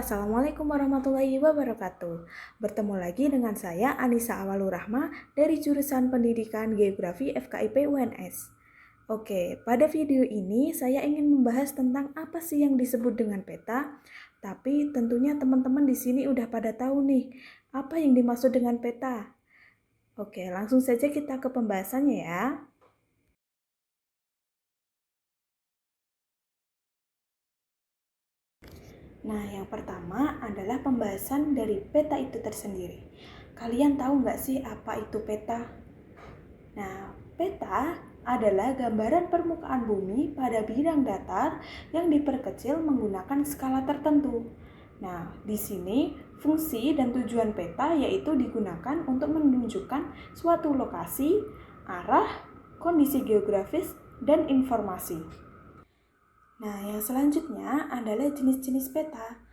Assalamualaikum warahmatullahi wabarakatuh. Bertemu lagi dengan saya Anissa Awalur Rahma dari jurusan Pendidikan Geografi FKIP UNS. Oke, pada video ini saya ingin membahas tentang apa sih yang disebut dengan peta. Tapi tentunya teman-teman di sini udah pada tahu nih, apa yang dimaksud dengan peta. Oke, langsung saja kita ke pembahasannya ya. Nah, yang pertama adalah pembahasan dari peta itu tersendiri. Kalian tahu nggak sih apa itu peta? Nah, peta adalah gambaran permukaan bumi pada bidang datar yang diperkecil menggunakan skala tertentu. Nah, di sini fungsi dan tujuan peta yaitu digunakan untuk menunjukkan suatu lokasi, arah, kondisi geografis, dan informasi. Nah, yang selanjutnya adalah jenis-jenis peta.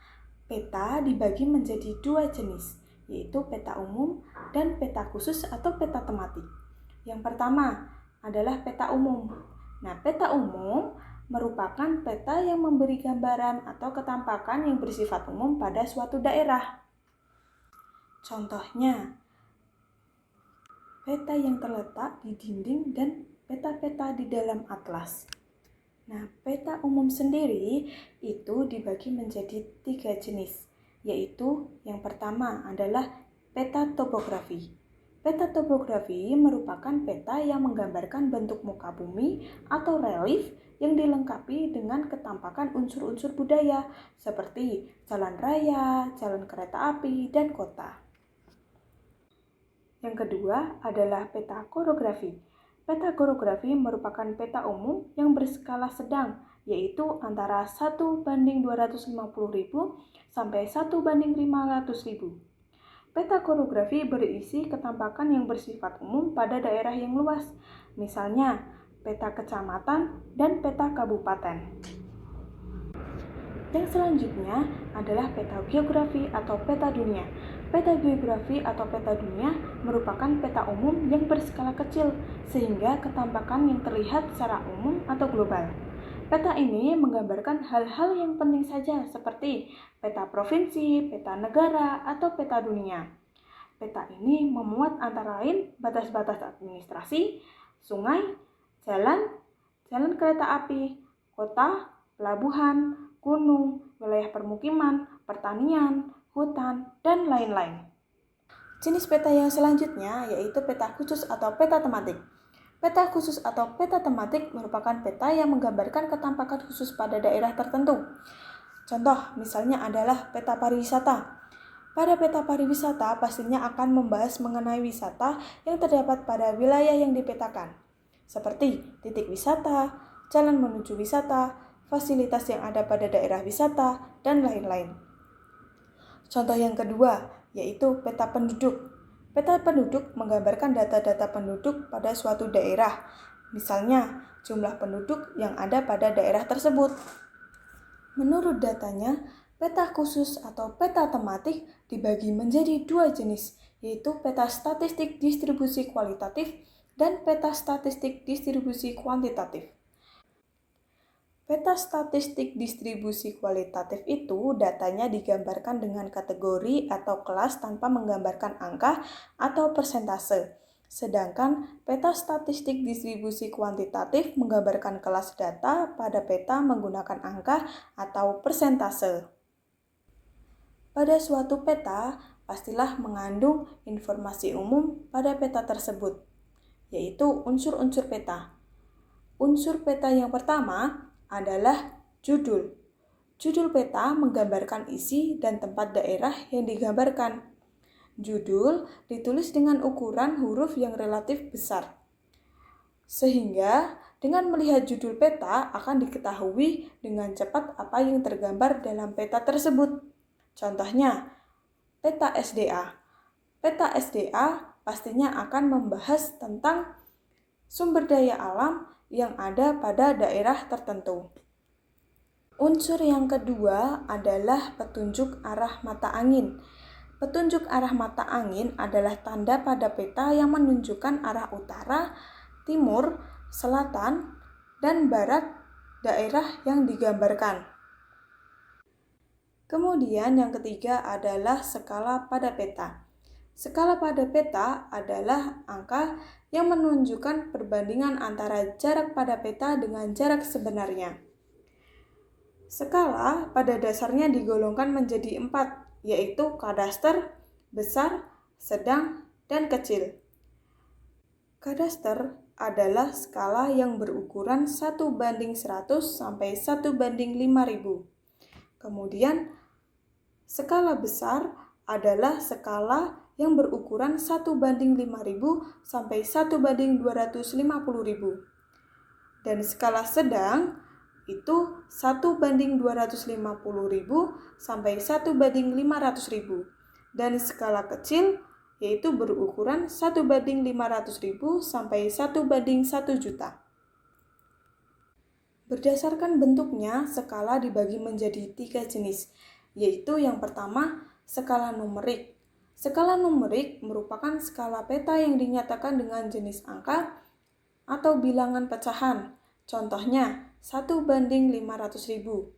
Peta dibagi menjadi dua jenis, yaitu peta umum dan peta khusus atau peta tematik. Yang pertama adalah peta umum. Nah, peta umum merupakan peta yang memberi gambaran atau ketampakan yang bersifat umum pada suatu daerah. Contohnya, peta yang terletak di dinding dan peta-peta di dalam atlas. Nah, peta umum sendiri itu dibagi menjadi 3 jenis, yaitu yang pertama adalah peta topografi. Peta topografi merupakan peta yang menggambarkan bentuk muka bumi atau relief yang dilengkapi dengan ketampakan unsur-unsur budaya seperti jalan raya, jalan kereta api, dan kota. Yang kedua adalah peta korografi. Peta korografi merupakan peta umum yang berskala sedang, yaitu antara 1:250.000 sampai 1:500.000. Peta korografi berisi ketampakan yang bersifat umum pada daerah yang luas, misalnya peta kecamatan dan peta kabupaten. Yang selanjutnya adalah peta geografi atau peta dunia. Peta geografi atau peta dunia merupakan peta umum yang berskala kecil sehingga ketampakan yang terlihat secara umum atau global. Peta ini menggambarkan hal-hal yang penting saja seperti peta provinsi, peta negara, atau peta dunia. Peta ini memuat antara lain batas-batas administrasi, sungai, jalan kereta api, kota, pelabuhan, gunung, wilayah permukiman, pertanian, hutan, dan lain-lain. Jenis peta yang selanjutnya yaitu peta khusus atau peta tematik. Peta khusus atau peta tematik merupakan peta yang menggambarkan ketampakan khusus pada daerah tertentu. Contoh misalnya adalah peta pariwisata. Pada peta pariwisata pastinya akan membahas mengenai wisata yang terdapat pada wilayah yang dipetakan, seperti titik wisata, jalan menuju wisata, fasilitas yang ada pada daerah wisata, dan lain-lain. Contoh yang kedua, yaitu peta penduduk. Peta penduduk menggambarkan data-data penduduk pada suatu daerah, misalnya jumlah penduduk yang ada pada daerah tersebut. Menurut datanya, peta khusus atau peta tematik dibagi menjadi 2 jenis, yaitu peta statistik distribusi kualitatif dan peta statistik distribusi kuantitatif. Peta statistik distribusi kualitatif itu datanya digambarkan dengan kategori atau kelas tanpa menggambarkan angka atau persentase. Sedangkan peta statistik distribusi kuantitatif menggambarkan kelas data pada peta menggunakan angka atau persentase. Pada suatu peta, pastilah mengandung informasi umum pada peta tersebut, yaitu unsur-unsur peta. Unsur peta yang pertama adalah judul. Judul peta menggambarkan isi dan tempat daerah yang digambarkan. Judul ditulis dengan ukuran huruf yang relatif besar. Sehingga dengan melihat judul peta akan diketahui dengan cepat apa yang tergambar dalam peta tersebut. Contohnya, peta SDA. Peta SDA pastinya akan membahas tentang sumber daya alam yang ada pada daerah tertentu. Unsur yang kedua adalah petunjuk arah mata angin. Petunjuk arah mata angin adalah tanda pada peta yang menunjukkan arah utara, timur, selatan, dan barat daerah yang digambarkan. Kemudian yang ketiga adalah skala pada peta. Skala pada peta adalah angka yang menunjukkan perbandingan antara jarak pada peta dengan jarak sebenarnya. Skala pada dasarnya digolongkan menjadi 4, yaitu kadaster, besar, sedang, dan kecil. Kadaster adalah skala yang berukuran 1:100 sampai 1:5000. Kemudian, skala besar adalah skala yang berukuran 1:5000 sampai 1:250.000. Dan skala sedang itu 1:250.000 sampai 1:500.000. Dan skala kecil yaitu berukuran 1:500.000 sampai 1:1 juta. Berdasarkan bentuknya, skala dibagi menjadi 3 jenis, yaitu yang pertama, skala numerik. Skala numerik merupakan skala peta yang dinyatakan dengan jenis angka atau bilangan pecahan. Contohnya, 1:500.000.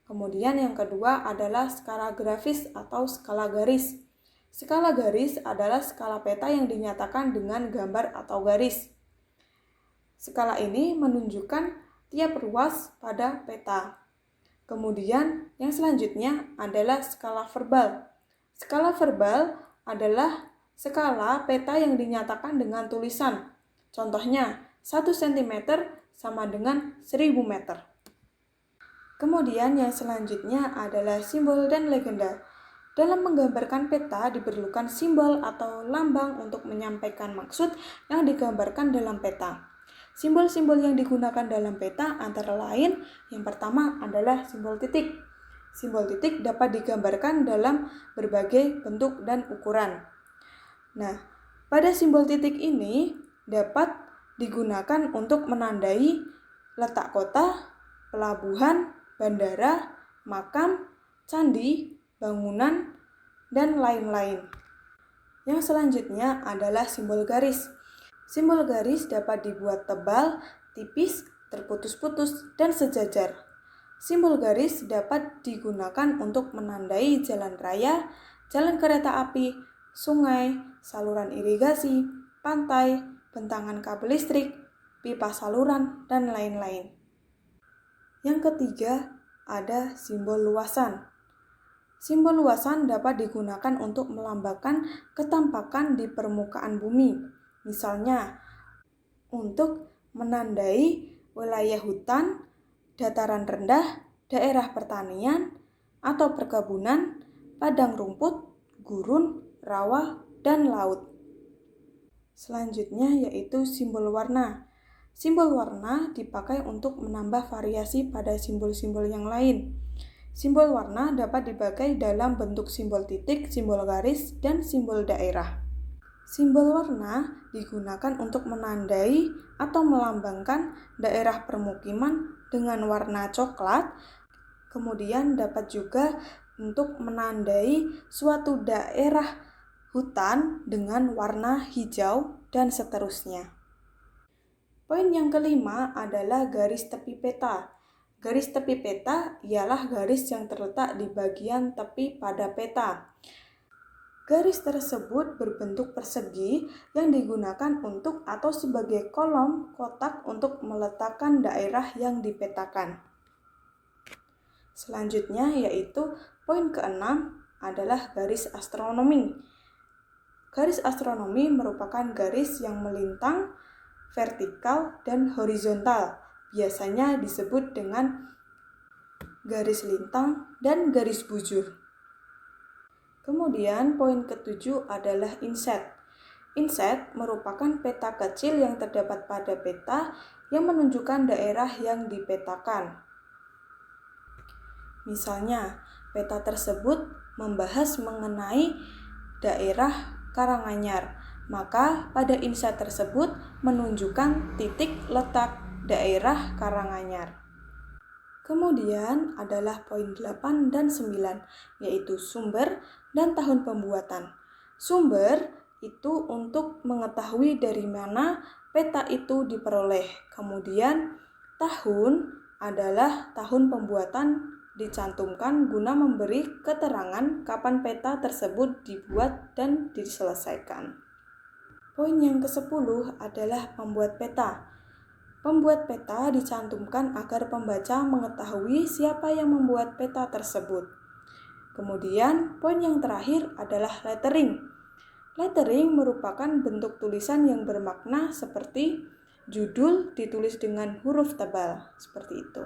Kemudian yang kedua adalah skala grafis atau skala garis. Skala garis adalah skala peta yang dinyatakan dengan gambar atau garis. Skala ini menunjukkan tiap ruas pada peta. Kemudian yang selanjutnya adalah skala verbal. Skala verbal adalah skala peta yang dinyatakan dengan tulisan. Contohnya, 1 cm sama dengan 1000 meter. Kemudian yang selanjutnya adalah simbol dan legenda. Dalam menggambarkan peta diperlukan simbol atau lambang untuk menyampaikan maksud yang digambarkan dalam peta. Simbol-simbol yang digunakan dalam peta antara lain yang pertama adalah simbol titik. Simbol titik dapat digambarkan dalam berbagai bentuk dan ukuran. Nah, pada simbol titik ini dapat digunakan untuk menandai letak kota, pelabuhan, bandara, makam, candi, bangunan, dan lain-lain. Yang selanjutnya adalah simbol garis. Simbol garis dapat dibuat tebal, tipis, terputus-putus, dan sejajar. Simbol garis dapat digunakan untuk menandai jalan raya, jalan kereta api, sungai, saluran irigasi, pantai, bentangan kabel listrik, pipa saluran, dan lain-lain. Yang ketiga ada simbol luasan. Simbol luasan dapat digunakan untuk melambangkan ketampakan di permukaan bumi. Misalnya, untuk menandai wilayah hutan, dataran rendah, daerah pertanian, atau perkebunan, padang rumput, gurun, rawa, dan laut. Selanjutnya yaitu simbol warna. Simbol warna dipakai untuk menambah variasi pada simbol-simbol yang lain. Simbol warna dapat dibagi dalam bentuk simbol titik, simbol garis, dan simbol daerah. Simbol warna digunakan untuk menandai atau melambangkan daerah permukiman dengan warna coklat. Kemudian dapat juga untuk menandai suatu daerah hutan dengan warna hijau, dan seterusnya. Poin yang kelima adalah garis tepi peta. Garis tepi peta ialah garis yang terletak di bagian tepi pada peta. Garis tersebut berbentuk persegi yang digunakan untuk atau sebagai kolom kotak untuk meletakkan daerah yang dipetakan. Selanjutnya yaitu poin keenam adalah garis astronomi. Garis astronomi merupakan garis yang melintang, vertikal, dan horizontal. Biasanya disebut dengan garis lintang dan garis bujur. Kemudian poin ketujuh adalah inset. Inset merupakan peta kecil yang terdapat pada peta yang menunjukkan daerah yang dipetakan. Misalnya, peta tersebut membahas mengenai daerah Karanganyar, maka pada inset tersebut menunjukkan titik letak daerah Karanganyar. Kemudian adalah poin 8 dan 9, yaitu sumber dan tahun pembuatan. Sumber itu untuk mengetahui dari mana peta itu diperoleh. Kemudian tahun adalah tahun pembuatan dicantumkan guna memberi keterangan kapan peta tersebut dibuat dan diselesaikan. Poin yang ke-10 adalah membuat peta. Pembuat peta dicantumkan agar pembaca mengetahui siapa yang membuat peta tersebut. Kemudian, poin yang terakhir adalah lettering. Lettering merupakan bentuk tulisan yang bermakna seperti judul ditulis dengan huruf tebal, seperti itu.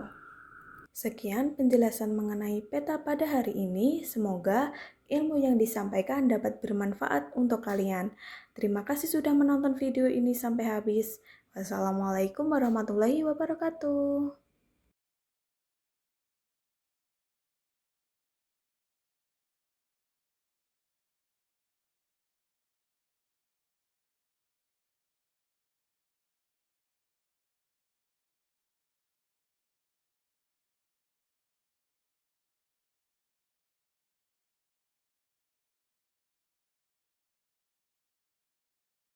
Sekian penjelasan mengenai peta pada hari ini. Semoga ilmu yang disampaikan dapat bermanfaat untuk kalian. Terima kasih sudah menonton video ini sampai habis. Wassalamualaikum warahmatullahi wabarakatuh.